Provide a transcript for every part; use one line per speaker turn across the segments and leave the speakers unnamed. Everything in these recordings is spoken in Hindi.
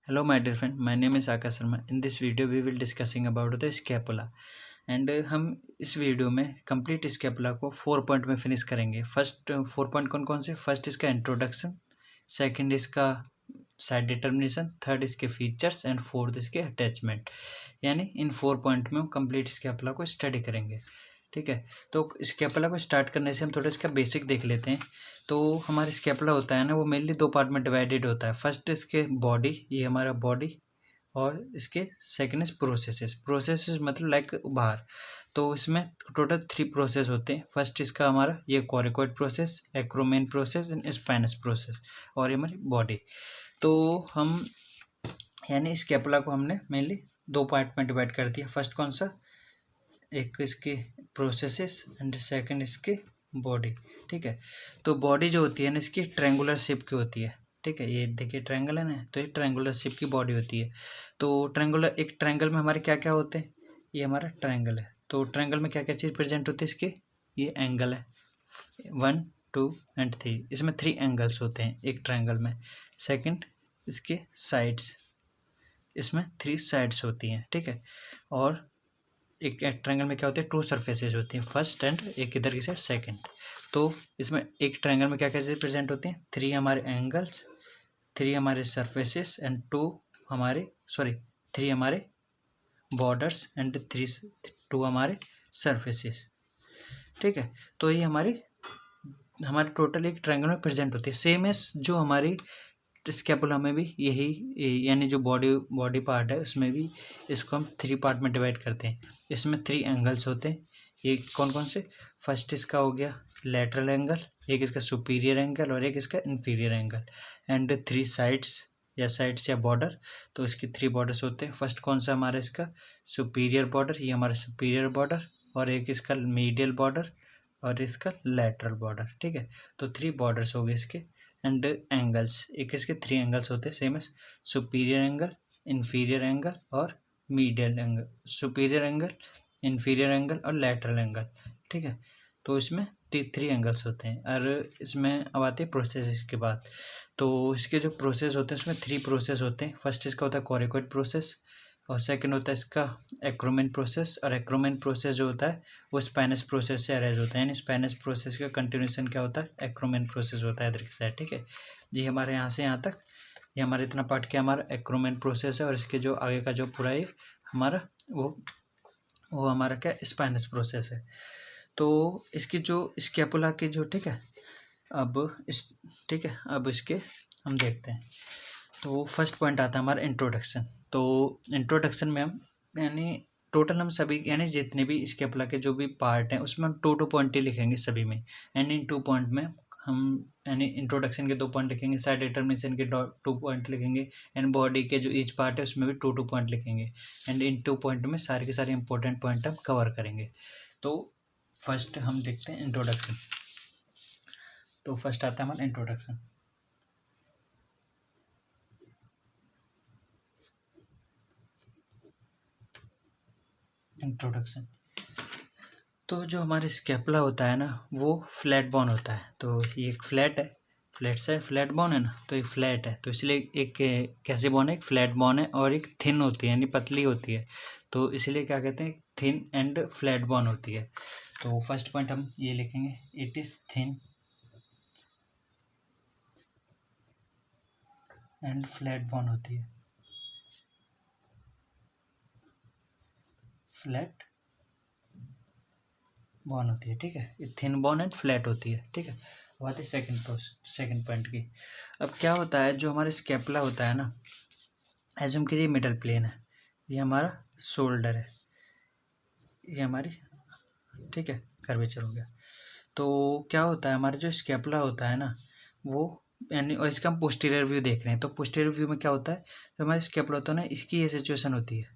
Hello, my dear friend. My name is Akash Sharma. In this video, we will discussing about the scapula. And हम इस वीडियो में कंप्लीट स्केपुला को 4 पॉइंट में फिनिश करेंगे। फर्स्ट 4 पॉइंट कौन कौन से? फर्स्ट इसका इंट्रोडक्शन, सेकंड इसका साइड डिटर्मिनेशन, थर्ड इसके फीचर्स एंड फोर्थ इसके अटैचमेंट। यानी इन 4 पॉइंट में हम कंप्लीट स्केपुला को स्टडी करेंगे। ठीक है, तो स्केपुला को स्टार्ट करने से हम थोड़ा इसका बेसिक देख लेते हैं। तो हमारा स्केपुला होता है ना, वो मेनली 2 पार्ट में डिवाइडेड होता है। फर्स्ट इसके बॉडी, ये हमारा बॉडी, और इसके सेकंड इज प्रोसेसेस मतलब लाइक बाहर। तो इसमें टोटल 3 प्रोसेस होते हैं। फर्स्ट इसका हमारा ये coracoid process, acromion process and spinous process, और ये हमारी बॉडी। तो हम यानी स्केपुला को हमने मेनली 2 पार्ट में डिवाइड कर दिया। फर्स्ट कौन सा? एक इसके प्रोसेसेस एंड सेकंड इसके बॉडी। ठीक है, तो बॉडी जो होती है ना, इसकी ट्रायंगुलर शेप की होती है। ठीक है, ये देखिए ट्रायंगल है ना, तो ये ट्रायंगुलर शेप की बॉडी होती है। तो ट्रायंगुलर, एक ट्रायंगल में हमारे क्या क्या होते हैं? ये हमारा ट्रायंगल है, तो ट्रायंगल में क्या क्या चीज़ प्रेजेंट होती है इसके? ये एंगल है 1, 2 एंड 3। इसमें 3 एंगल्स होते हैं एक ट्रायंगल में। सेकंड इसके साइड्स, इसमें 3 साइड्स होती हैं। ठीक है, और एक ट्रायंगल में क्या होते हैं? 2 सरफेसेस होती हैं, फर्स्ट एंड एक इधर की साइड सेकंड। तो इसमें एक ट्रायंगल में क्या क्या चीज़ें प्रेजेंट होती हैं? 3 हमारे एंगल्स, 3 हमारे सरफेसेस एंड 3 हमारे बॉर्डर्स एंड 2 हमारे सरफेसेस। ठीक है, तो ये हमारे टोटल एक ट्रायंगल में प्रेजेंट होती है। सेम एस जो हमारी स्केपुला में भी यही, यानी जो बॉडी पार्ट है उसमें भी इसको हम 3 पार्ट में डिवाइड करते हैं। इसमें 3 एंगल्स होते हैं। ये कौन कौन से? फर्स्ट इसका हो गया लेटरल एंगल, एक इसका सुपीरियर एंगल और एक इसका इन्फीरियर एंगल, एंड 3 साइड्स या बॉर्डर। तो इसके 3 बॉर्डर्स होते हैं। फर्स्ट कौन सा हमारा? इसका सुपीरियर बॉर्डर, ये हमारा सुपीरियर बॉर्डर, और एक इसका मीडियल बॉर्डर और इसका लेटरल बॉर्डर। ठीक है, तो 3 बॉर्डर्स हो गए इसके। एंड एंगल्स, एक इसके 3 एंगल्स होते हैं, same as superior angle, inferior angle और medial angle, superior angle, inferior angle और लेटरल एंगल। ठीक है, तो इसमें 3 एंगल्स होते हैं। और इसमें अब आते हैं प्रोसेस के बाद। तो इसके जो प्रोसेस होते हैं उसमें 3 प्रोसेस होते हैं। फर्स्ट इसका होता है कोरिकोइड प्रोसेस, और सेकंड होता है इसका एक्रोमेन प्रोसेस, और एक्रोमेन प्रोसेस जो होता है वो स्पाइनस प्रोसेस से अरेज होता है। यानी स्पाइनस प्रोसेस का कंटिन्यूशन क्या होता है? एक्रोमेन प्रोसेस होता है इधर की साइड। ठीक है जी, हमारे यहाँ से यहाँ तक ये हमारा इतना पार्ट क्या हमारा एक्रोमेन प्रोसेस है, और इसके जो आगे का जो पूरा ये हमारा वो हमारा क्या स्पाइनस प्रोसेस है। तो इसकी जो स्केपुला की जो ठीक है अब इसके हम देखते हैं। तो फर्स्ट पॉइंट आता है हमारा इंट्रोडक्शन। तो इंट्रोडक्शन में हम यानी टोटल हम सभी यानी जितने भी स्केपुला के जो भी पार्ट हैं उसमें हम 2 पॉइंट ही लिखेंगे सभी में। एंड इन 2 पॉइंट में हम यानी इंट्रोडक्शन के 2 पॉइंट लिखेंगे, साइड डिटर्मिनेशन के 2 पॉइंट लिखेंगे, एंड बॉडी के जो ईच पार्ट है उसमें भी 2 पॉइंट लिखेंगे। एंड इन 2 पॉइंट में सारे के सारे इंपॉर्टेंट पॉइंट हम कवर करेंगे। तो फर्स्ट हम देखते हैं इंट्रोडक्शन। तो फर्स्ट आता है हमारा इंट्रोडक्शन। इंट्रोडक्शन, तो जो हमारे स्केपुला होता है ना वो फ्लैट बोन होता है। तो ये एक फ्लैट है, फ्लैट बोन है ना, तो ये फ्लैट है, तो इसलिए एक कैसे बोन है? एक फ्लैट बोन है, और एक थिन होती है यानी पतली होती है। तो इसलिए क्या कहते हैं? थिन एंड फ्लैट बोन होती है। तो फर्स्ट पॉइंट हम ये लिखेंगे, it is thin and flat bone होती है, फ्लैट बोन होती है। ठीक है, ये थिन बोन एंड फ्लैट होती है। ठीक है, बात है सेकंड पॉइंट की। अब क्या होता है, जो हमारे स्केपुला होता है ना, एज्यूम कीजिए मिडल प्लेन है, ये हमारा शोल्डर है, ये हमारी ठीक है कर्वेचर हो गया। तो क्या होता है, हमारा जो स्केपुला होता है ना वो यानी, और इसका हम पोस्टीरियर व्यू देख रहे हैं। तो पोस्टीरियर व्यू में क्या होता है, जो हमारा स्केपुला होता है ना, इसकी ये सिचुएशन होती है।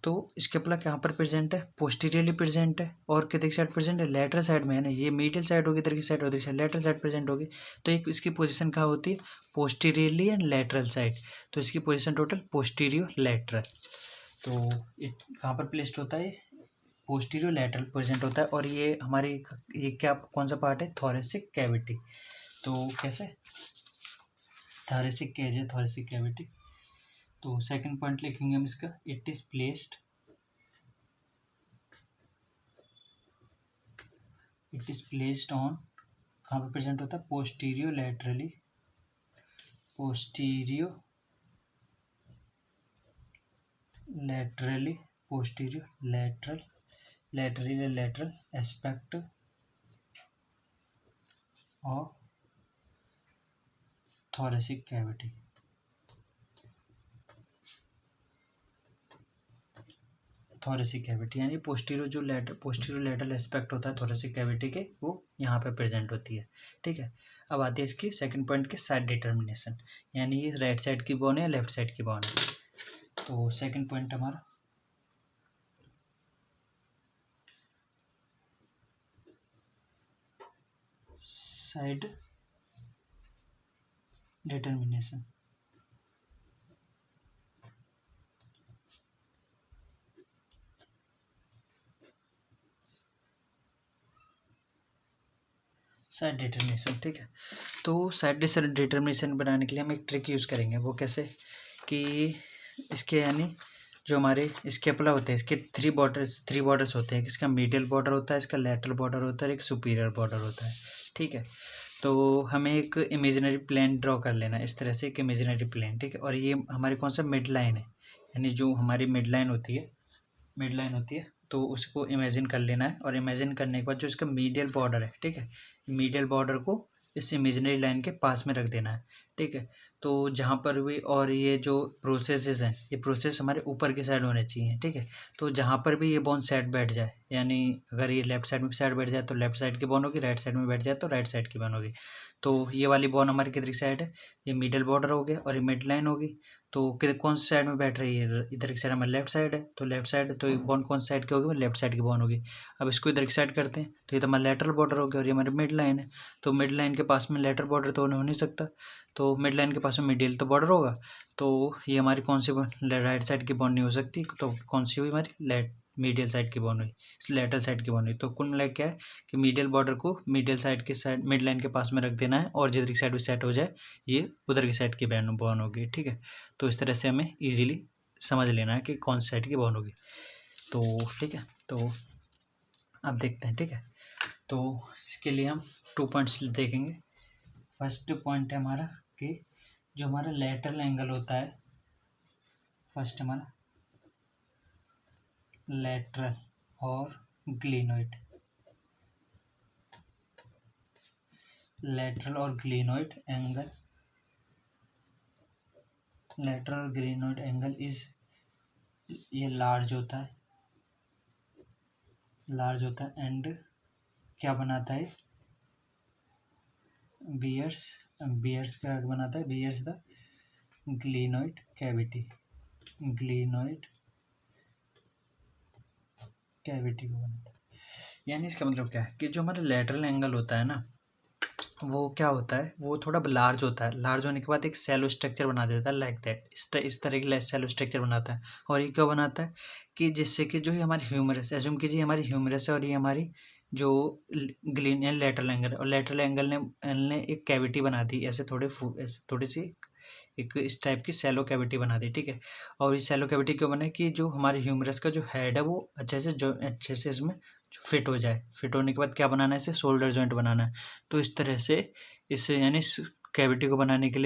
तो स्केपुला कहाँ पर प्रेजेंट है? पोस्टीरियरली प्रेजेंट है, और किधर की साइड प्रेजेंट है? लेटरल साइड में है ना। ये मीडियल साइड होगी, इधर की साइड, उधर की साइड लेटरल साइड प्रेजेंट होगी। तो एक इसकी पोजीशन कहाँ होती है? Posteriorly and lateral side. तो इसकी पोजीशन टोटल पोस्टीरियर लेटरल। तो कहाँ पर प्लेस्ड होता है? पोस्टीरियर लेटरल प्रेजेंट होता है। और ये हमारी ये क्या कौन सा पार्ट है? Thoracic cavity. तो कैसे थॉरेसिक केज है, थॉरेसिक कैविटी। तो सेकंड पॉइंट लिखेंगे हम इसका, इट इज प्लेस्ड ऑन, कहाँ पे प्रेजेंट होता है, posterior laterally lateral aspect of thoracic cavity. Thoracic cavity यानी पोस्टीरियो लैटरल एस्पेक्ट होता है थॉरेसिक कैविटी के, वो यहाँ पे प्रेजेंट होती है। ठीक है, अब आती है इसकी सेकंड पॉइंट के साइड डिटर्मिनेशन, यानी ये राइट साइड की बोन है या लेफ्ट साइड की बोन है। तो सेकंड पॉइंट हमारा साइड डिटर्मिनेशन। साइड डिटर्मिनेशन, ठीक है। तो साइड डिटर्मिनेशन बनाने के लिए हम एक ट्रिक यूज़ करेंगे, वो कैसे कि इसके यानी जो हमारे स्केपुला होते हैं इसके थ्री बॉर्डर्स होते हैं। इसका मीडियल बॉर्डर होता है, इसका लैटरल बॉर्डर होता है, एक सुपीरियर बॉर्डर होता है। ठीक है, तो हमें एक इमेजिनरी प्लेन ड्रॉ कर लेना है, इस तरह से एक इमेजिनरी प्लेन। ठीक है, और ये हमारी कौन सा मिड लाइन है, यानी जो हमारी मिड लाइन होती है तो उसको इमेजिन कर लेना है। और इमेजिन करने के बाद जो इसका मीडियल बॉर्डर है, ठीक है, मीडियल बॉर्डर को इस इमेजिनरी लाइन के पास में रख देना है। ठीक है, तो जहाँ पर भी, और ये जो प्रोसेसेस हैं ये प्रोसेस हमारे ऊपर की साइड होने चाहिए। ठीक है, तो जहाँ पर भी ये बोन साइड बैठ जाए, यानी अगर ये लेफ्ट साइड में साइड बैठ जाए तो लेफ्ट साइड की बोन होगी, राइट साइड में बैठ जाए तो राइट साइड की बोन होगी। तो ये वाली बोन हमारी किधर की साइड है, ये मिडिल बॉर्डर हो गया और ये मिड लाइन होगी। तो किधर कौन सी साइड में बैठ रही है, इधर की साइड हमारी लेफ्ट साइड है, तो लेफ्ट साइड, तो बोन कौन सी साइड की होगी, लेफ्ट साइड की बोन होगी। अब इसको इधर की साइड करते हैं तो ये तो हमारा लेटरल बॉर्डर हो गया और ये हमारी मिड लाइन है। तो मिड लाइन के पास में लेटरल बॉर्डर तो हो नहीं सकता, तो मिड लाइन के पास में मिडियल तो बॉर्डर होगा। तो ये हमारी कौन सी राइट साइड की बोन नहीं हो सकती, तो कौन सी हुई हमारी मीडियल साइड की बोन हुई, लेटरल साइड की बोन हुई। तो कुल मिला क्या है कि मीडियल बॉर्डर को मीडियल साइड के साइड मिड लाइन के पास में रख देना है, और जिधर की साइड भी सेट हो जाए ये उधर की साइड की बोन होगी। ठीक है, तो इस तरह से हमें ईजिली समझ लेना है कि कौन सी साइड की बोन होगी। तो ठीक है, तो अब देखते हैं। ठीक है, तो इसके लिए हम 2 पॉइंट्स देखेंगे। फर्स्ट पॉइंट है हमारा कि जो हमारा लेटरल एंगल होता है, फर्स्ट हमारा लेटरल और ग्लिनोइड, लेटरल और ग्लिनोइड एंगल इज, ये लार्ज होता है एंड क्या बनाता है, बियर्स क्या बनाता है, बियर्स द ग्लिनोइड कैविटी को बनाता है। यानी इसका मतलब क्या है कि जो हमारा लेटरल एंगल होता है ना, वो क्या होता है, वो थोड़ा लार्ज होता है। लार्ज होने के बाद एक सैलो स्ट्रक्चर बना देता है, लाइक दैट, इस तरह की सैलो स्ट्रक्चर बनाता है। और ये क्यों बनाता है कि जिससे कि जो है हमारी ह्यूमरस, एज्यूम कीजिए हमारी ह्यूमरस है और ये हमारी जो ग्लिनियल लेटरल एंगल है, और लेटरल एंगल ने एक कैविटी बना दी, ऐसे थोड़ी सी एक इस टाइप की सैलो कैविटी बना दी। ठीक है, और इस सैलो कैविटी क्यों बना कि जो हमारे ह्यूमरस का जो हेड है वो अच्छे से इसमें फिट हो जाए। फिट होने के बाद क्या बनाना है, इसे शोल्डर जॉइंट बनाना है। तो इस तरह से इसे यानी कैविटी को बनाने के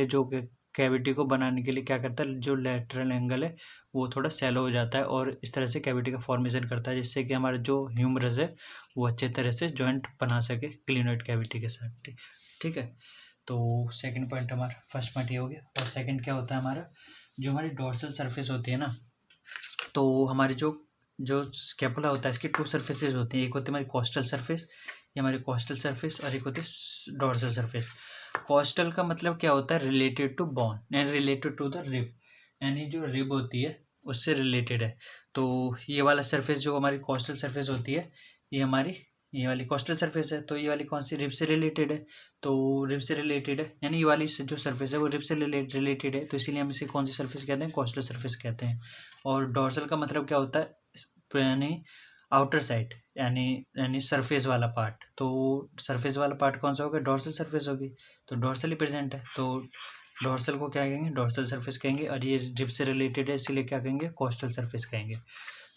लिए क्या करता है, जो लेटरल एंगल है वो थोड़ा सैलो हो जाता है और इस तरह से कैविटी का फॉर्मेशन करता है, जिससे कि हमारा जो ह्यूमरस है वो अच्छे तरह से जॉइंट बना सके क्लिनोइड कैविटी के साथ। ठीक है, तो सेकंड पॉइंट हमारा, फर्स्ट पॉइंट ये हो गया। और सेकंड क्या होता है हमारा, जो हमारी डोर्सल सरफेस होती है ना, तो हमारी जो स्केपुला होता है इसकी 2 सरफेसेस होती हैं। एक होती है हमारी कोस्टल सरफेस, ये हमारी कोस्टल सरफेस, और एक होती है डोर्सल सरफेस। कोस्टल का मतलब क्या होता है, related to bone and related to the rib, यानी जो रिब होती है उससे रिलेटेड है। तो ये वाला सरफेस जो हमारी कोस्टल सरफेस होती है, ये वाली कोस्टल सरफेस है। तो ये वाली कौन सी, रिब से रिलेटेड है। तो रिब से रिलेटेड है यानी ये वाली जो सरफेस है वो रिब से रिलेटेड है, तो इसीलिए हम इसे कौन सी सरफेस कहते हैं, कोस्टल सरफेस कहते हैं। और डोर्सल का मतलब क्या होता है, यानी आउटर साइड, यानी सरफेस वाला पार्ट। तो सरफेस वाला पार्ट कौन सा होगा, डोर्सल सरफेस होगी, तो डोर्सल ही प्रेजेंट है। तो डोर्सल को क्या कहेंगे, डोर्सल सरफेस कहेंगे, और ये रिब से रिलेटेड है इसलिए क्या कहेंगे, कोस्टल सरफेस कहेंगे।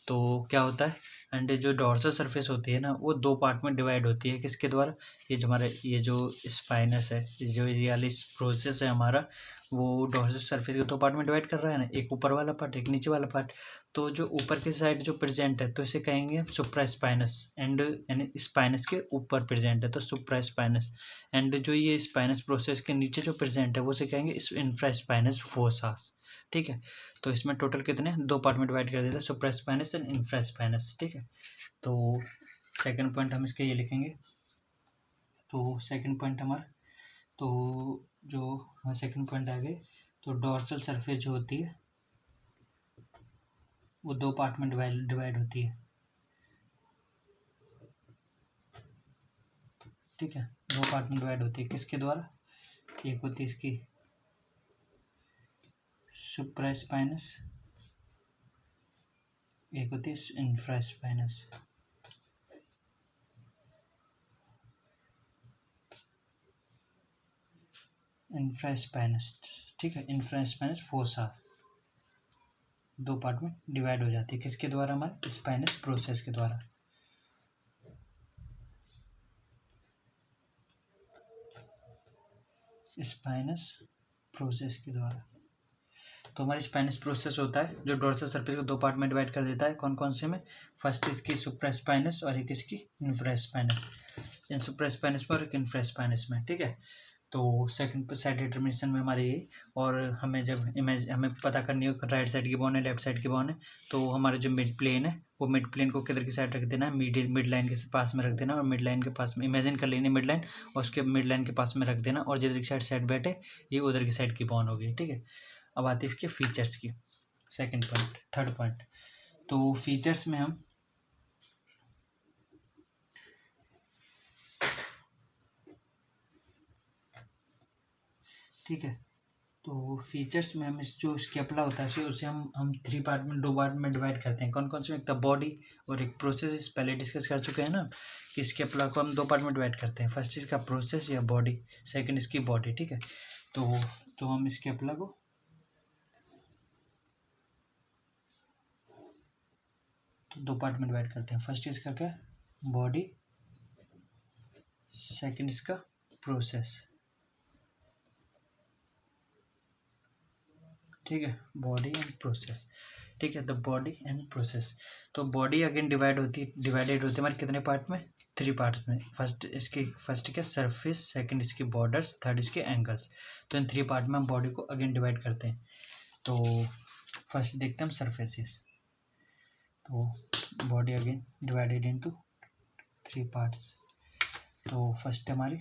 तो क्या होता है, एंड जो डोर्सल सरफेस होती है ना वो दो पार्ट में डिवाइड होती है, किसके द्वारा, ये जो हमारे ये जो स्पाइनस है, जो ये वाली प्रोसेस है हमारा, वो डोर्सल सरफेस के दो पार्ट में डिवाइड कर रहा है ना, एक ऊपर वाला पार्ट एक नीचे वाला पार्ट। तो जो ऊपर की साइड जो प्रेजेंट है तो इसे कहेंगे सुप्रा स्पाइनस, एंड यानी स्पाइनस के ऊपर प्रेजेंट है तो सुप्रा स्पाइनस, एंड जो ये स्पाइनस प्रोसेस के नीचे जो प्रेजेंट है वो से कहेंगे इंफ्रा स्पाइनस फोसास। ठीक है, तो इसमें टोटल कितने दो पार्ट में डिवाइड कर देते हैं, सुप्रा स्पाइनस एंड इंफ्रा स्पाइनस। ठीक है, तो सेकंड पॉइंट हम इसके ये लिखेंगे। तो सेकंड पॉइंट हमारा, तो जो हाँ सेकंड पॉइंट आ गए, तो डोर्सल सरफेस जो होती है वो दो पार्ट में डिवाइड होती है। ठीक है, दो पार्ट में डिवाइड होती है, किसके द्वारा, एक होती है इसकी सुप्रा स्पाइनस, एक होती है इंफ्रा स्पाइनस। इंफ्रा स्पाइनस, ठीक है, इंफ्रा स्पाइनस फोसा दो पार्ट में डिवाइड हो जाती है, किसके द्वारा, हमारे स्पाइनस प्रोसेस के द्वारा। स्पाइनस प्रोसेस के द्वारा। तो हमारी स्पाइनस प्रोसेस होता है जो डोर्सल सरफेस को दो पार्ट में डिवाइड कर देता है, कौन कौन से में, फर्स्ट इसकी सुप्रा स्पाइनस और एक इसकी इंफ्रा स्पाइनस, इन सुप्रा स्पाइनस में और एक इंफ्रा स्पाइनस में। ठीक है, तो सेकंड साइड डिटर्मिनेशन में हमारे ये, और हमें जब इमेज हमें पता करनी हो राइट साइड की बोन है लेफ्ट साइड की बोन है, तो हमारा जो मिड प्लेन है वो मिड प्लेन को किधर की साइड रख देना है, मिड लाइन के पास में रख देना, और मिड लाइन के पास में इमेजिन कर लेनी मिड लाइन, और उसके मिड लाइन के पास में रख देना, और जिधर की साइड बैठे ये उधर की साइड की बोन होगी। ठीक है, अब आती है इसके फीचर्स की, सेकंड पॉइंट, थर्ड पॉइंट। तो फीचर्स में हम ठीक है, तो फीचर्स में हम इस जो स्केपुला होता है उसे हम थ्री पार्ट में, दो पार्ट में डिवाइड करते हैं, कौन कौन से, एक तो बॉडी और एक प्रोसेस। पहले डिस्कस कर चुके हैं ना कि स्केपुला को हम दो पार्ट में डिवाइड करते हैं, फर्स्ट इसका प्रोसेस या बॉडी, सेकंड इसकी बॉडी। ठीक है, तो हम स्केपुला को तो दो पार्ट में डिवाइड करते हैं, फर्स्ट इसका क्या, बॉडी, सेकंड इसका प्रोसेस। ठीक है, बॉडी एंड प्रोसेस। ठीक है, द बॉडी एंड प्रोसेस। तो बॉडी अगेन डिवाइडेड होती है हमारे कितने पार्ट में, थ्री पार्ट्स में, फर्स्ट क्या सरफेस, सेकंड इसकी बॉर्डर्स, थर्ड इसके एंगल्स। तो इन थ्री पार्ट में हम बॉडी को अगेन डिवाइड करते हैं। तो फर्स्ट देखते हैं हम सरफेसेस। तो body again divided into three parts. तो फर्स्ट हमारी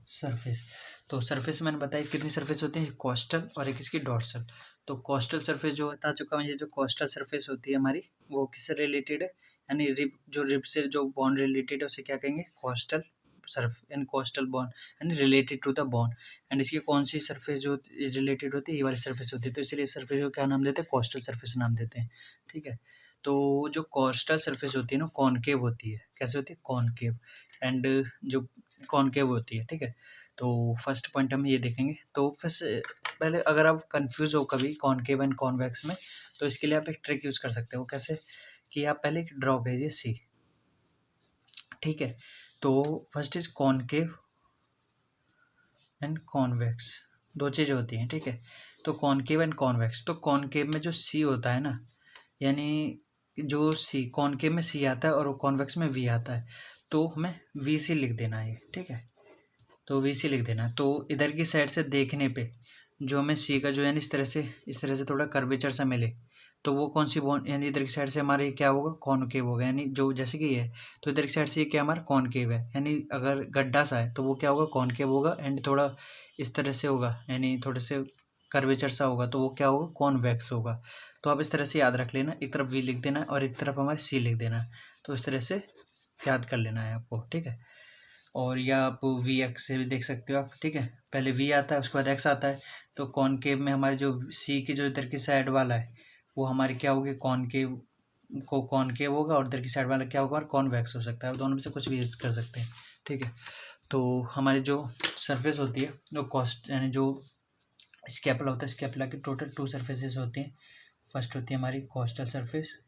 सरफेस। तो सरफेस मैंने बताया कितनी सरफेस होती है, कोस्टल और एक इसकी डोर्सल। तो कोस्टल सरफेस जो बता चुका हूँ, ये जो कोस्टल सरफेस होती है हमारी वो किससे रिलेटेड है, यानी रिब से जो बॉन्ड रिलेटेड है उसे क्या कहेंगे, costal surface and costal bond, यानी related to the bond. And इसकी कौन सी सरफेस जो रिलेटेड होती है, ये वाली सरफेस होती है, तो इसलिए सरफेस को क्या नाम देते हैं, कोस्टल सरफेस नाम देते हैं। ठीक है, तो जो कोस्टल सरफेस होती है ना कॉनकेव होती है, कैसे होती है, कॉनकेव, एंड जो कॉनकेव होती है। ठीक है, तो फर्स्ट पॉइंट हम ये देखेंगे। तो पहले अगर आप कंफ्यूज हो कभी कॉनकेव एंड कॉन्वेक्स में, तो इसके लिए आप एक ट्रिक यूज़ कर सकते हो, कैसे कि आप पहले ड्रॉ कीजिए सी। ठीक है, तो first is concave and convex, दो चीज़ें होती हैं। ठीक है, तो कॉनकेव एंड कॉन्वेक्स, तो कॉनकेव में जो सी होता है ना, यानी जो सी कॉनकेव में सी आता है और कॉन्वेक्स में वी आता है, तो हमें वी सी लिख देना है। ठीक है, तो वी सी लिख देना। तो इधर की साइड से देखने पे जो हमें सी का जो यानी इस तरह से थोड़ा कर्वेचर सा मिले, तो वो कौन सी बॉन्ड, यानी इधर की साइड से हमारे क्या होगा, कॉनकेव होगा, यानी जो जैसे कि ये है, तो इधर की साइड से ये क्या हमारा कॉनकेव है, यानी अगर गड्ढा सा है तो वो क्या होगा, कॉनकेव होगा, एंड थोड़ा इस तरह से होगा, यानी थोड़े से कर्वेचर सा होगा, तो वो क्या होगा, कॉन्वेक्स होगा। तो आप इस तरह से याद रख लेना, एक तरफ वी लिख देना और एक तरफ हमारे सी लिख देना, तो इस तरह से याद कर लेना है आपको। ठीक है, और या आप वी एक्स से भी देख सकते हो आप। ठीक है, पहले वी आता है उसके बाद एक्स आता है, तो कॉनकेव में हमारे जो सी की जो इधर की साइड वाला है वो हमारी क्या होगी, कॉनकेव को कॉनकेव होगा, और इधर की साइड वाला क्या होगा, कॉन्वेक्स हो सकता है। दोनों में से कुछ भी यूज कर सकते हैं। ठीक है। तो हमारी जो सरफेस होती है वो कॉस्ट यानी जो स्कैपुला होता है, स्कैपुला की टोटल 2 सरफेसेस होती हैं। फर्स्ट होती है हमारी कोस्टल सरफेस,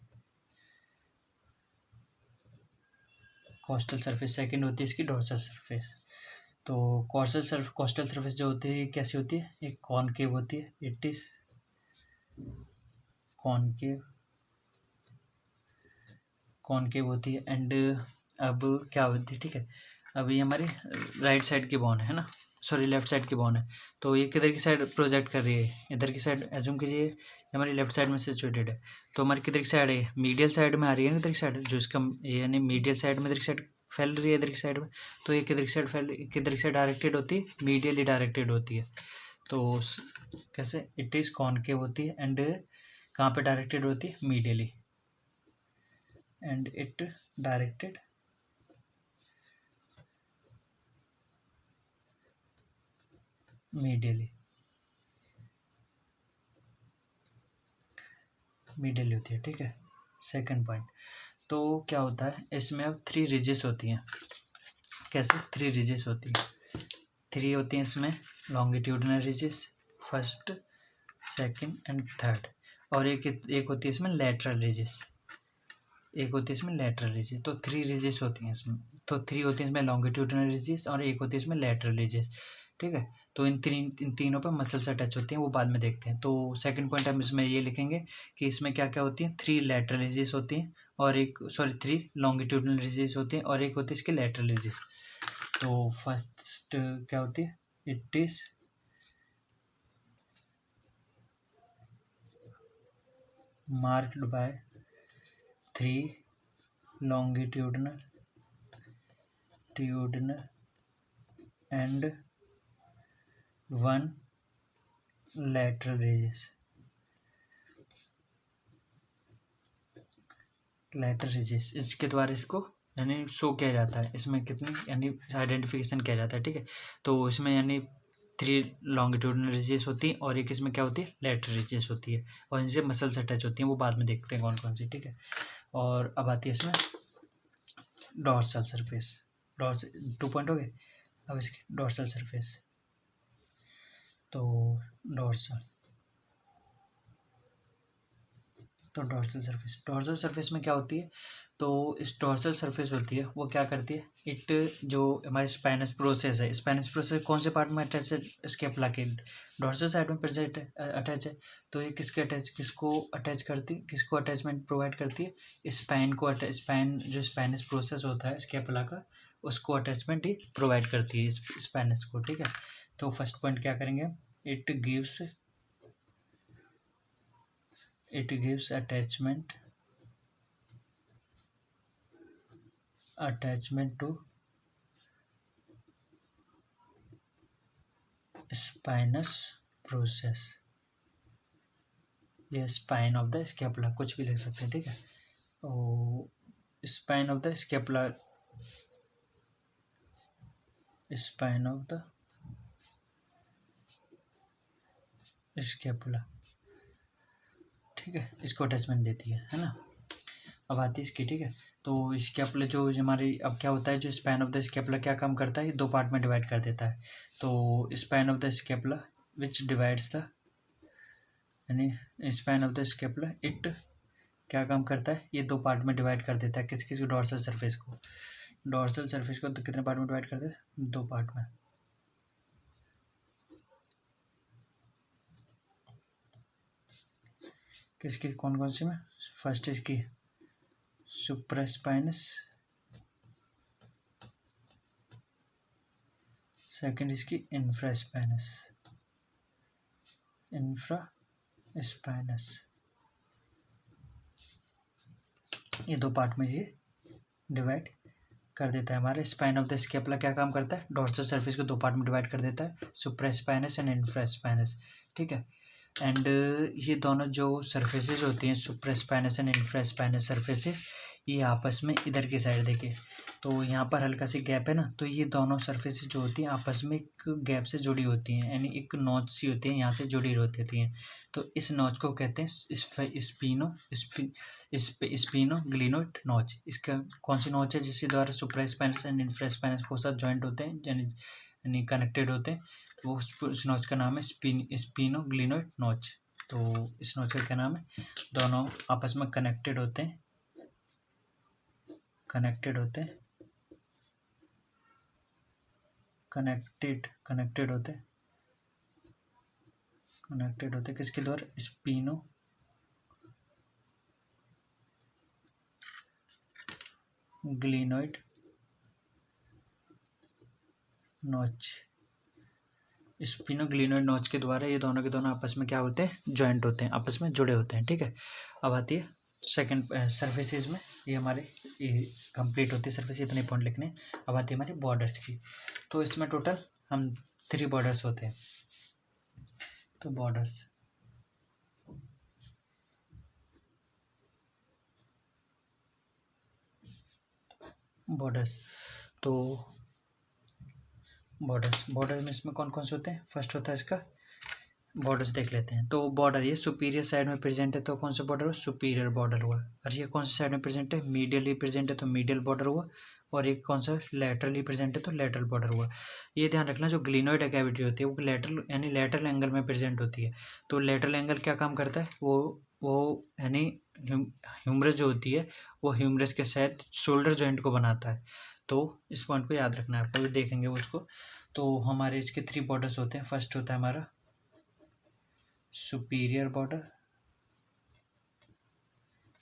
सेकंड होती है इसकी डोर्सल सरफेस। तो कोस्टल सरफेस जो होती है कैसी होती है, एक कॉनकेव होती है, इट इज कॉनकेव होती है। एंड अब क्या होती है, ठीक है, अब ये हमारी राइट साइड की बोन है ना, सॉरी लेफ्ट साइड की बोन है। तो ये किधर की साइड प्रोजेक्ट कर रही है, इधर की साइड एज्यूम कीजिए, हमारी लेफ्ट साइड में सिचुएटेड है। तो हमारी किधर की साइड है, मीडियल साइड में आ रही है ना, इधर की साइड जो इसका यानी मीडियल साइड में इधर की साइड फैल रही है, इधर की साइड में। तो ये किधर की साइड किधर की साइड डायरेक्टेड होती है, मीडियली डायरेक्टेड होती है। तो कैसे, इट इज कॉनकेव होती है एंड कहाँ पे डायरेक्टेड होती है, medially, and it directed medially होती है, ठीक है। सेकंड पॉइंट, तो क्या होता है इसमें अब 3 रिजेस होती हैं। कैसे 3 रिजेस होती हैं, 3 होती हैं इसमें longitudinal ridges, first, second and third, और एक होती है इसमें लैटरल रिजेस, तो 3 रिजेस होती हैं इसमें। तो 3 होती हैं इसमें लॉन्गिट्यूडनल रिजेस और एक होती है इसमें लैटरल रिजेस, ठीक है। तो इन तीनों पर मसल्स अटैच होती हैं, वो बाद में देखते हैं। तो सेकंड पॉइंट हम इसमें ये लिखेंगे कि इसमें क्या क्या होती हैं, 3 लैटरल रिजेस होती हैं और 3 लॉन्गिट्यूडनल रिजेस होती हैं और एक होती है इसकी लैटरल रिजेस। तो फर्स्ट क्या होती है, it is marked by 3 longitudinal and 1 lateral ridges। इसके द्वारा इसको यानी शो किया जाता है, इसमें कितनी यानी आइडेंटिफिकेशन किया जाता है, ठीक है। तो इसमें यानी 3 लॉन्गिट्यूडनल रिजेस होती हैं और एक इसमें क्या होती है, लैटरल रिजेस होती है, और इनसे मसल्स अटैच होती हैं, वो बाद में देखते हैं कौन कौन सी, ठीक है। और अब आती है इसमें डॉर्सल सरफेस, 2 पॉइंट हो गए। अब इसकी डॉर्सल सरफेस, तो डॉर्सल सरफेस में क्या होती है, तो इस डॉर्सल सरफेस होती है वो क्या करती है, इट जो हमारे स्पाइनस प्रोसेस है, स्पाइनस प्रोसेस कौन से पार्ट में अटैच है, स्केपुला के डॉर्सल साइड में प्रेजेंट अटैच है। तो ये किसको अटैचमेंट प्रोवाइड करती है, स्पाइन जो स्पाइनस प्रोसेस होता है स्केपुला का, उसको अटैचमेंट ही प्रोवाइड करती है स्पाइनस को, ठीक है। तो फर्स्ट पॉइंट क्या करेंगे, it gives attachment to spinous process, ये स्पाइन ऑफ द स्केपुला कुछ भी लिख सकते हैं, ठीक है। तो स्पाइन ऑफ द स्केपुला, ठीक है, इसको अटैचमेंट देती है ना। अब आती है इसकी, ठीक है। तो स्केपुला जो हमारी, अब क्या होता है, जो स्पाइन ऑफ द स्केपुला क्या काम करता है, 2 पार्ट में डिवाइड कर देता है। तो spine of the scapula which divides the यानी spine of the scapula, it क्या काम करता है, ये 2 पार्ट में डिवाइड कर देता है, किस डॉर्सल सरफेस को, तो कितने पार्ट में डिवाइड कर देता है, 2 पार्ट में। किसकी, कौन सी में, फर्स्ट इसकी सुप्रास्पाइनस, सेकंड इसकी इंफ्रास्पाइनस, ये 2 पार्ट में ये डिवाइड कर देता है। हमारे स्पाइन ऑफ द स्केपुला क्या काम करता है, डॉर्सल सरफेस को 2 पार्ट में डिवाइड कर देता है, सुप्रास्पाइनस एंड इंफ्रास्पाइनस, ठीक है। एंड ये दोनों जो सरफेसेस होती हैं, सुप्रास्पाइनस एंड इंफ्रास्पाइनस सरफेसेस, ये आपस में इधर की साइड देखिए, तो यहाँ पर हल्का सी गैप है ना, तो ये दोनों सरफेस जो होती हैं आपस में एक गैप से जुड़ी होती हैं, यानी एक नॉच सी होती है, यहाँ से जुड़ी होती हैं। तो इस नॉच को कहते हैं स्पिनो ग्लिनोइड नॉच। इसका कौन सी नॉच है जिसके द्वारा सुप्रास्पाइनस एंड इंफ्रास्पाइनस फोसा जॉइंट होते हैं, यानी कनेक्टेड होते हैं। वो उस नॉच का नाम है स्पिनो ग्लिनोइड नॉच। तो इस नॉच का क्या नाम है? दोनों आपस में कनेक्टेड होते हैं, कनेक्टेड होते किसके द्वारा? स्पिनो ग्लिनोइड नॉच। स्पिनोग्लिनोइड नॉच के द्वारा ये दोनों के दोनों आपस में क्या होते हैं? जॉइंट होते हैं, आपस में जुड़े होते हैं। ठीक है, अब आती है सेकंड सरफेसेस में, ये हमारे ये कंप्लीट होती है सरफेस, इतने पॉइंट लिखने। अब आती है हमारी बॉर्डर्स की। तो इसमें टोटल हम 3 बॉर्डर्स होते हैं। तो बॉर्डर्स तो बॉर्डर में इसमें कौन कौन से होते हैं? फर्स्ट होता है इसका बॉर्डर्स, देख लेते हैं। तो बॉर्डर ये सुपीरियर साइड में प्रेजेंट है, तो कौन सा बॉर्डर हुआ? सुपीरियर बॉर्डर हुआ। और ये कौन सी साइड में प्रेजेंट है? मीडियली प्रेजेंट है, तो मीडियल बॉर्डर हुआ। और एक कौन सा लैटरली प्रेजेंट है, तो लैटरल बॉर्डर हुआ। ये ध्यान रखना, जो ग्लिनोइड कैविटी होती है वो लैटरल यानी लैटरल एंगल में प्रेजेंट होती है। तो लैटरल एंगल क्या काम करता है? वो यानी ह्यूमरस जो होती है वो ह्यूमरस के साथ शोल्डर जॉइंट को बनाता है। तो इस पॉइंट को याद रखना है, आपको भी देखेंगे वो उसको। तो हमारे इसके 3 बॉर्डर्स होते हैं। फर्स्ट होता है हमारा सुपीरियर बॉर्डर,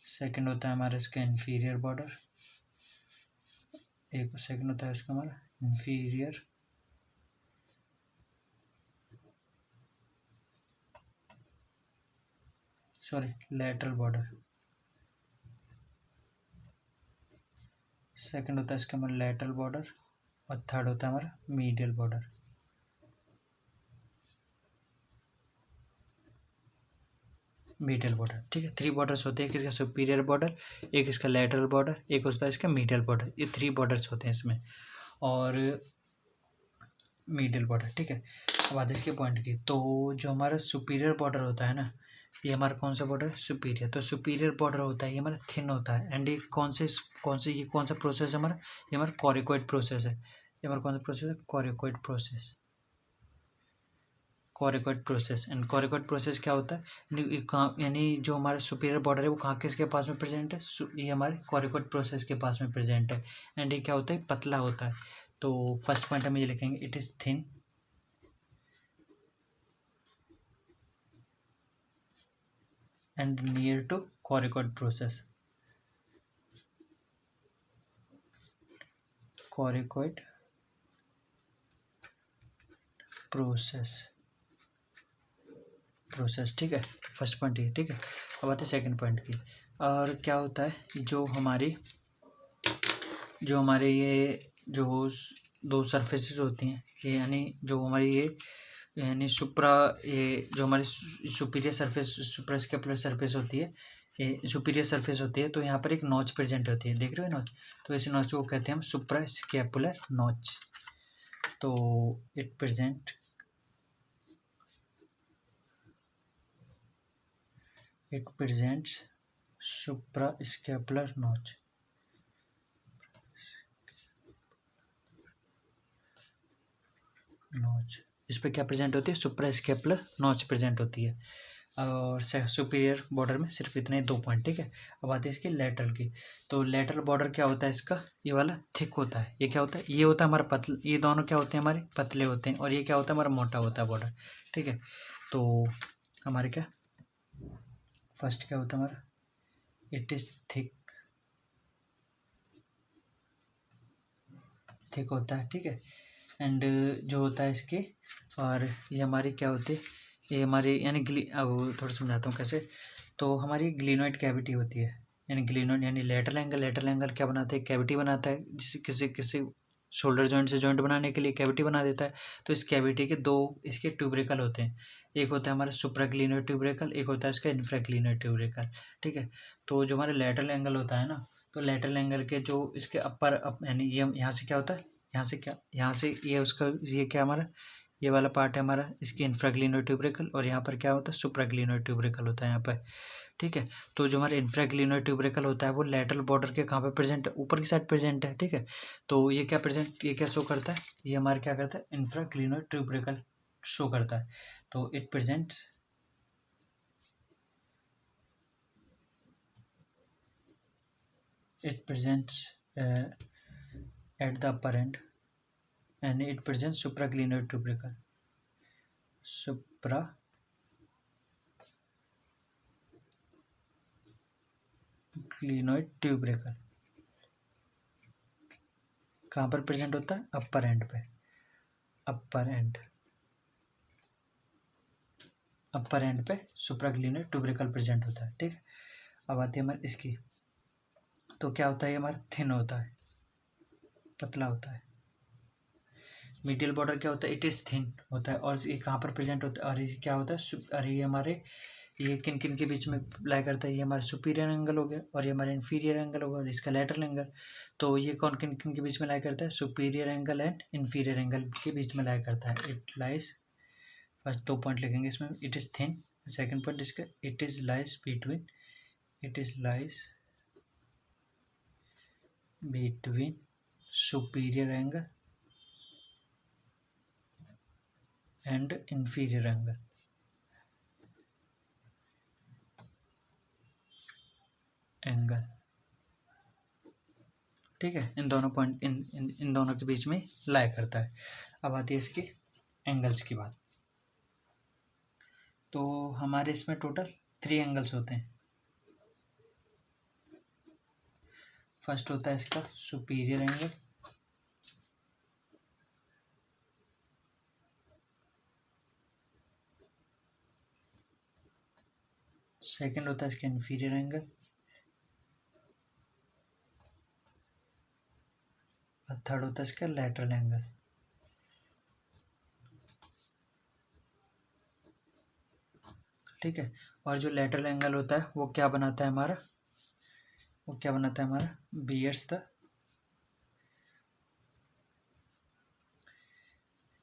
सेकंड होता है हमारा इसका इन्फीरियर बॉर्डर, एक सेकंड होता है इसका हमारा इन्फीरियर लैटरल बॉर्डर, सेकंड होता है इसका हमारा लैटरल बॉर्डर, और थर्ड होता है हमारा मीडियल बॉर्डर। मीडियल बॉर्डर, ठीक है। 3 बॉर्डर्स होते हैं, किसका? सुपीरियर बॉर्डर, एक इसका लैटरल बॉर्डर, एक होता है इसका मीडियल बॉर्डर। ये 3 बॉर्डर्स होते हैं इसमें, और मीडियल बॉर्डर, ठीक है। अब आते हैं इसके पॉइंट की। तो जो हमारा सुपीरियर बॉर्डर होता है ना, ये हमारा कौन सा बॉर्डर? सुपीरियर। तो सुपीरियर बॉर्डर होता है ये हमारा थिन होता है, एंड ये कौन सा प्रोसेस है हमारा? ये हमारा कोरिकोइड प्रोसेस है। ये हमारा कौन सा प्रोसेस है? कोरिकोइड process. Coracoid process, and कोरिकोइड process क्या होता है? यानी जो हमारा सुपीरियर बॉर्डर है वो कहाँ किसके पास में प्रेजेंट है? ये हमारे कोरिकोइड प्रोसेस के पास में प्रेजेंट है, एंड ये क्या होता है? पतला होता है। तो फर्स्ट पॉइंट हम ये लिखेंगे, it is thin and near to coracoid process. Coracoid process, ठीक है। फर्स्ट पॉइंट ये, ठीक है। अब आते हैं सेकंड पॉइंट की। और क्या होता है? जो हमारे ये जो 2 सरफेसेस होती हैं, ये यानी जो हमारी ये यानी ये जो हमारी सुपीरियर सरफेस, सुप्रास्कैपुलर सरफेस होती है, ये सुपीरियर सरफेस होती है, तो यहाँ पर एक नॉच प्रेजेंट होती है, देख रहे हो नॉच? तो इस नॉच को कहते हैं हम सुप्रास्कैपुलर नॉच। तो इट presents suprascapular notch। इस पे क्या प्रेजेंट होती है? सुप्रास्कैपुलर नॉच प्रेजेंट होती है। और सुपीरियर बॉर्डर में सिर्फ इतने 2 पॉइंट, ठीक है। अब आते हैं इसकी लेटरल की। तो लेटरल बॉर्डर क्या होता है इसका? ये वाला थिक होता है। ये क्या होता है? ये होता है हमारा पतला। ये दोनों क्या होते हैं? हमारे पतले होते हैं। और ये क्या होता है? हमारा मोटा होता है बॉर्डर, ठीक है। तो हमारे क्या फर्स्ट क्या होता है हमारा? इट इज थिक होता है, ठीक है। एंड जो होता है इसके, और ये हमारी क्या होती है? ये हमारी यानी अब थोड़ा समझाता हूँ कैसे। तो हमारी ग्लिनोइड कैविटी होती है, यानी ग्लिनोइड यानी लेटरल एंगल क्या बनाता है? कैविटी बनाता है, जिस किसी शोल्डर जॉइंट से जॉइंट बनाने के लिए कैविटी बना देता है। तो इस कैविटी के 2 इसके ट्यूबरिकल होते हैं, एक होता है हमारा सुप्राग्लिनोइड ट्यूबरिकल, एक होता है इसका इंफ्राग्लिनोइड ट्यूबरिकल, ठीक है। तो जो हमारा लेटरल एंगल होता है ना, तो लेटरल एंगल के जो इसके अपर यानी ये यहाँ से क्या होता है, यहाँ से ये उसका ये क्या हमारा ये वाला पार्ट है हमारा इसकी इंफ्राग्लिनोइड ट्यूबरिकल, और यहाँ पर क्या होता है सुप्राग्लिनोइड ट्यूबरिकल होता है यहाँ पर। ठीक है, तो जो हमारा इंफ्राग्लिनोइड ट्यूबरिकल होता है वो लेटरल बॉर्डर के कहाँ पे प्रेजेंट है, ऊपर की साइड प्रेजेंट है। ठीक है, तो ये क्या शो करता है, ये हमारा क्या करता है इंफ्राग्लिनोइड ट्यूबरिकल शो करता है। तो it presents at the upper end and it presents supraglenoid tubercle. Supraglenoid tubercle कहाँ पर प्रेजेंट होता है, अपर एंड पे, अपर एंड पे सुप्राग्लिनोइड ट्यूबरिकल प्रेजेंट होता है। ठीक है, अब आती है हमारी इसकी, तो क्या होता है हमारा थिन होता है, पतला होता है। मीडियल बॉर्डर क्या होता है, इट इज थिन होता है, और ये कहाँ पर प्रेजेंट होता है, और ये क्या होता है अरे ये हमारे ये किन किन के बीच में लाई करता है, ये हमारा सुपीरियर एंगल हो गया और ये हमारा इन्फीरियर एंगल होगा और इसका लेटरल एंगल। तो ये कौन किन किन के बीच में लाई करता है, superior angle and inferior angle के बीच में लाई करता है। इट लाइज, फर्स्ट 2 पॉइंट लिखेंगे इसमें, it is thin, second point इसका it is lies between superior angle and inferior angle. ठीक है, इन दोनों पॉइंट इन दोनों के बीच में लाई करता है। अब आती है इसकी एंगल्स की बात। तो हमारे इसमें टोटल 3 एंगल्स होते हैं। फर्स्ट होता है इसका सुपीरियर एंगल, सेकंड होता है इसका इन्फीरियर एंगल, और थर्ड होता है इसका लेटरल एंगल। ठीक है, और जो लेटरल एंगल होता है वो क्या बनाता है हमारा, बियर्स द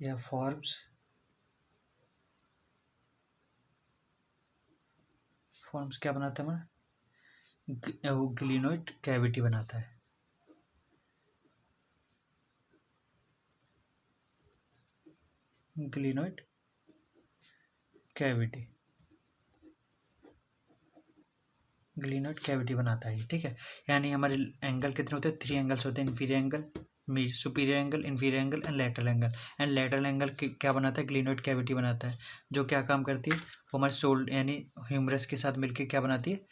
या फॉर्म्स क्या बनाता है हमारा, ग्लिनोइड कैविटी बनाता है। ग्लिनोइड कैविटी बनाता है। ठीक है, यानी हमारे एंगल कितने होते हैं, 3 एंगल्स होते हैं, inferior angle, superior angle, inferior angle and lateral angle. And lateral angle क्या बनाता है, ग्लिनोइड कैविटी बनाता है, जो क्या काम करती है, वो हमारे सोल्ड यानी ह्यूमरस के साथ मिलकर क्या बनाती है,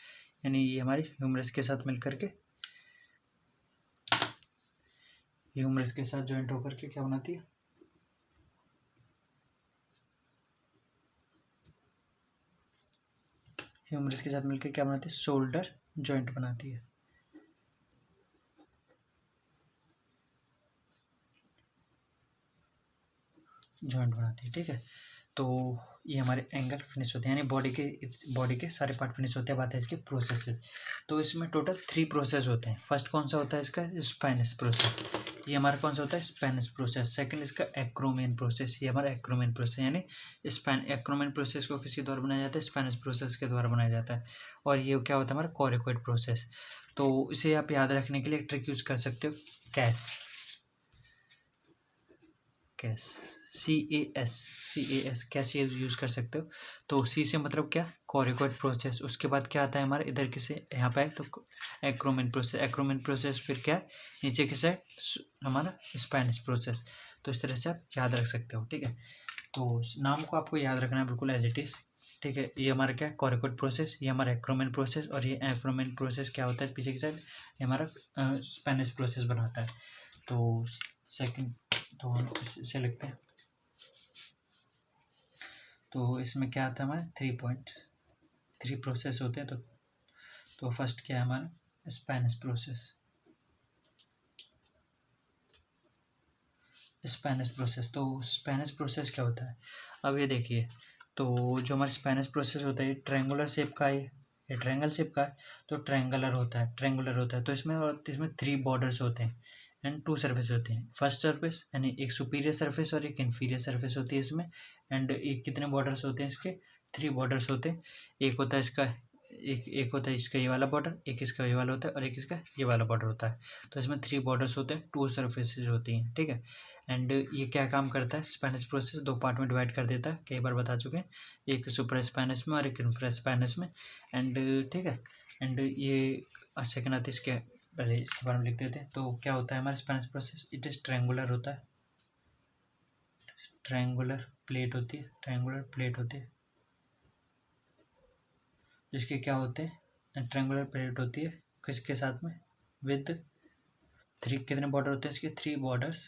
यानी ये हमारी ह्यूमरस के साथ मिलकर के ह्यूमरस के साथ ज्वाइंट होकर के क्या बनाती है, ह्यूमरस के साथ मिलकर क्या बनाती है, शोल्डर जॉइंट बनाती है। ठीक है, तो ये हमारे एंगल फिनिश होते हैं, यानी बॉडी के सारे पार्ट फिनिश होते हैं। बात है इसके प्रोसेसेस, तो इसमें टोटल 3 प्रोसेस होते हैं। फर्स्ट कौन सा होता है इसका, स्पेनिश प्रोसेस, ये हमारा कौन सा होता है, स्पेनिश प्रोसेस। सेकंड इसका एक्रोमियन प्रोसेस, ये हमारा एक्रोमियन प्रोसेस, यानी एक्रोमियन प्रोसेस को किसी द्वारा बनाया जाता है, स्पेनिश प्रोसेस के द्वारा बनाया जाता है। और ये क्या होता है हमारा कोरिकोइड प्रोसेस। तो इसे आप याद रखने के लिए एक ट्रिक यूज कर सकते हो, कैस कैसे यूज कर सकते हो। तो सी से मतलब क्या, कोरिकोइड प्रोसेस, उसके बाद क्या आता है हमारे इधर किसे यहाँ पे तो एक्रोमियन प्रोसेस, फिर क्या है नीचे के साइड हमारा स्पेनिश प्रोसेस। तो इस तरह से आप याद रख सकते हो। ठीक है, तो नाम को आपको याद रखना है बिल्कुल एज इट इज। ठीक है, ये हमारा क्या है कोरिकोइड प्रोसेस, ये हमारा एक्रोमियन प्रोसेस, और ये एक्रोमियन प्रोसेस क्या होता है पीछे की साइड, ये हमारा स्पेनिश प्रोसेस बनाता है। तो सेकंड, तो हम इसे लिखते हैं। तो इसमें क्या आता है हमारे 3 प्रोसेस होते हैं। तो फर्स्ट क्या है हमारा स्पेनिश प्रोसेस। तो स्पेनिश प्रोसेस क्या होता है, अब ये देखिए, तो जो हमारा स्पेनिश प्रोसेस होता है ट्रायंगुलर शेप का है, ये ट्रायंगल शेप का है तो ट्रायंगुलर होता है तो इसमें 3 बॉर्डर्स होते हैं एंड 2 सरफेस होते हैं। फर्स्ट सरफेस यानी एक सुपीरियर सरफेस और एक इन्फीरियर सरफेस होती है इसमें। एंड एक कितने बॉर्डर्स होते हैं इसके? 3 बॉर्डर्स होते हैं। एक होता है इसका एक होता है इसका ये वाला बॉर्डर, एक इसका ये वाला होता है और एक इसका ये वाला बॉर्डर होता है। तो इसमें 3 बॉर्डर्स होते हैं, 2 सरफेसेस होती हैं, ठीक है। एंड ये क्या काम करता है? स्पेनिश प्रोसेस 2 पार्ट में डिवाइड कर देता है, कई बार बता चुके हैं, एक सुपर स्पेनिश में और एक इंफ्रा स्पेनिश में। एंड ठीक है, एंड ये सेकेंड आती है इसके, पहले इसके बारे में लिख देते हैं। तो क्या होता है हमारा Spanish process? It is triangular होता है, ट्रायंगुलर प्लेट होती है जिसके क्या होते हैं? ट्रायंगुलर प्लेट होती है किसके साथ में? विद 3 कितने बॉर्डर होते हैं इसके? 3 बॉर्डर्स।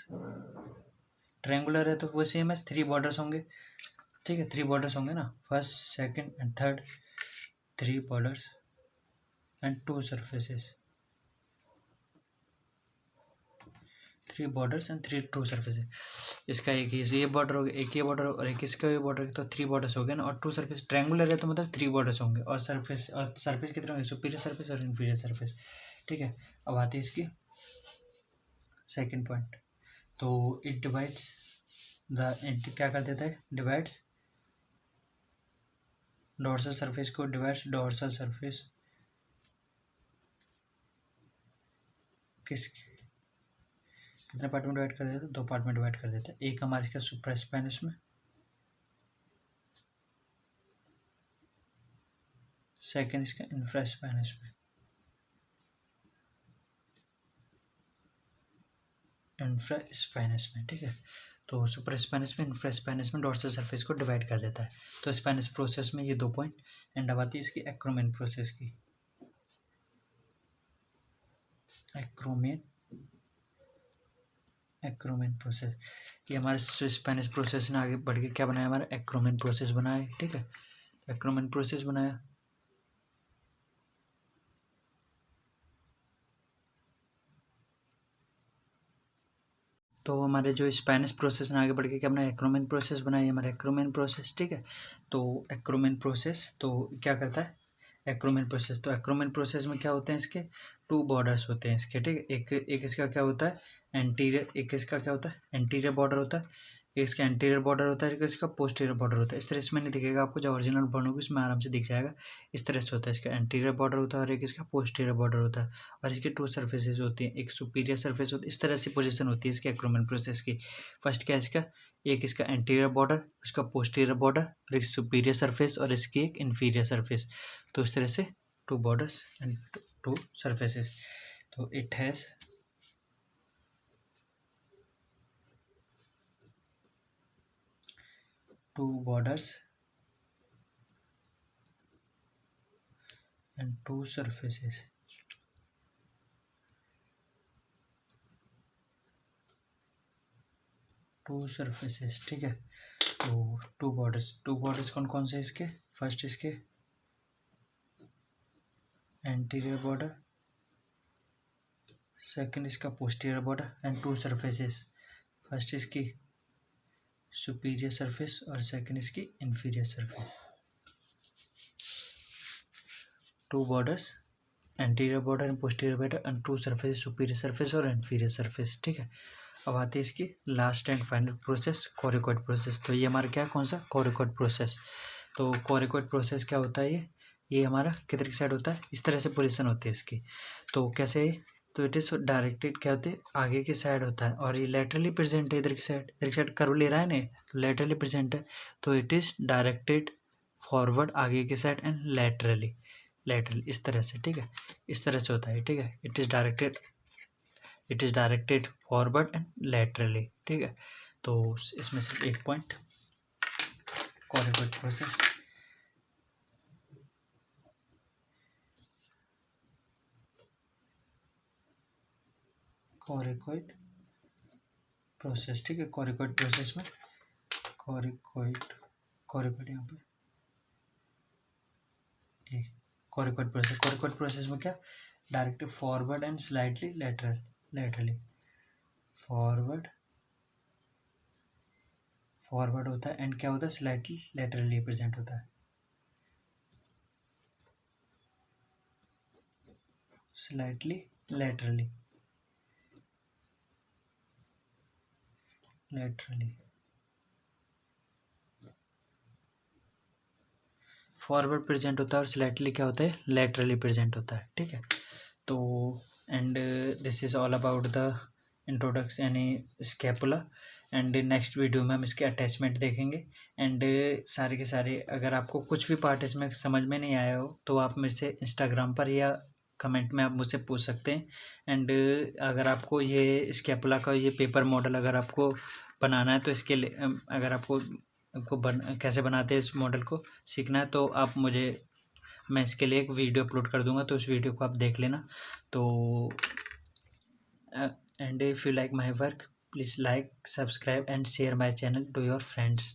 ट्रायंगुलर है तो वो सेम है, 3 बॉर्डर्स होंगे, ठीक है, 3 बॉर्डर्स होंगे ना, first second and third, 3 borders and 2 surfaces, 3 borders and 2 surfaces. इसका एक ये बॉर्डर हो गया, एक ये बॉर्डर और एक इसका ये बॉर्डर, तो 3 बॉर्डर्स हो गए ना, और 2 सरफेस। ट्रायंगुलर है तो मतलब 3 बॉर्डर्स होंगे और सरफेस कितने होंगे? सुपीरियर सरफेस और इन्फीरियर सरफेस, ठीक है। अब आती है इसकी सेकंड पॉइंट। तो इट डिवाइड्स क्या कर देता है? डिवाइड्स डोर्सल सरफेस को, डिवाइड्स डोर्सल सरफेस कितने पार्ट में डिवाइड कर देता है? 2 पार्ट में डिवाइड कर देता है। एक हमारे इसका सुपर स्पेनिश में, सेकेंड इसका इंफ्रा स्पेनिश में। इंफ्रा स्पेनिश में, ठीक है। तो सुपर स्पेनिश में, इंफ्रा स्पेनिश में डोर्सल सरफेस को डिवाइड कर देता है। तो स्पेनिश प्रोसेस में ये 2 पॉइंट। एंड अब आती है इसकी एक्रोमेन प्रोसेस की। एक्रोमेन प्रोसेस, ये हमारे स्पेनिश प्रोसेस ने आगे बढ़ के क्या बनाया? हमारा एक्रोमेन प्रोसेस बनाया, ठीक है। एक्रोमेन प्रोसेस बनाया। तो हमारे जो स्पेनिश प्रोसेस ने आगे बढ़ के क्या बनाया? एक्रोमेन प्रोसेस बनाया, हमारा एक्रोमेन प्रोसेस, ठीक है। तो एक्रोमेन प्रोसेस तो क्या करता है? एक्रोमेन प्रोसेस में क्या होते हैं? इसके 2 बॉर्डर्स होते हैं इसके, ठीक है। एक इसका क्या होता है? एंटीरियर, एक इसका क्या होता है? एंटीरियर बॉर्डर होता है। एक इसका एंटीरियर बॉर्डर होता है, एक इसका पोस्टीरियर बॉर्डर होता है। इस तरह इसमें नहीं दिखेगा आपको, जब ओरिजिनल बनोगे इसमें आराम से दिख जाएगा। इस तरह से होता है, इसका एंटीरियर बॉर्डर होता है और एक इसका पोस्टीरियर बॉर्डर होता है, और इसकी 2 सरफेसेस होती हैं, एक सुपीरियर सरफेस होती है। इस तरह से पोजीशन होती है इसके एक्रोमेन प्रोसेस की। फर्स्ट क्या है इसका? एक इसका एंटीरियर बॉर्डर, इसका पोस्टीरियर बॉर्डर और एक सुपीरियर सरफेस और इसकी एक इन्फीरियर सरफेस। तो इस तरह से 2 बॉर्डर्स एंड 2 सरफेसेस। तो it has two borders and 2 surfaces, 2 surfaces, ठीक है। तो 2 बॉर्डर्स कौन कौन से इसके? फर्स्ट इसके एंटीरियर बॉर्डर, सेकंड इसका posterior border and 2 surfaces. First इसकी सुपीरियर सरफेस और सेकंड इसकी inferior surface. 2 borders, anterior border and posterior border and 2 surface, superior surface और इन्फीरियर सरफेस, ठीक है। अब आती है इसकी last and final process, coracoid process. तो ये हमारा क्या है? कौन सा? Coracoid process. तो कोरिकोइड प्रोसेस क्या होता है? ये हमारा किधर की साइड होता है? इस तरह से पोजीशन होती है इसकी। तो कैसे? तो इट इज़ डायरेक्टेड, क्या होती है? आगे की साइड होता है, और ये लेटरली प्रेजेंट है इधर की साइड कर्व ले रहा है ना, तो लेटरली प्रेजेंट है। तो इट इज़ डायरेक्टेड फॉरवर्ड, आगे की साइड, एंड लेटरली इस तरह से, ठीक है। इस तरह से होता है, ठीक है। It is directed forward and laterally, ठीक है। तो इसमें सिर्फ एक point, coracoid process. Coracoid process, ठीक है। कोरिकोइड प्रोसेस में कोरिकोइड यहाँ पे कोरिकोइड प्रोसेस में क्या? Direct forward and slightly laterally forward होता है, एंड क्या होता है? स्लाइटली लेटरली प्रेजेंट होता है। slightly laterally. फॉरवर्ड प्रेजेंट होता है और स्लाइटली क्या होता है, लेटरली प्रेजेंट होता है, ठीक है। तो and this is all about the introduction यानी स्कैपुला। एंड नेक्स्ट वीडियो में हम इसके अटैचमेंट देखेंगे। एंड सारे के सारे अगर आपको कुछ भी पार्ट इसमें समझ में नहीं आया हो तो आप मेरे से इंस्टाग्राम पर या कमेंट में आप मुझसे पूछ सकते हैं। एंड अगर आपको ये स्कैपुला का ये पेपर मॉडल अगर आपको बनाना है तो इसके लिए अगर आपको कैसे बनाते हैं इस मॉडल को सीखना है तो आप मुझे, मैं इसके लिए एक वीडियो अपलोड कर दूंगा, तो उस वीडियो को आप देख लेना। तो and if you like my work, please like, subscribe and share my channel to your friends.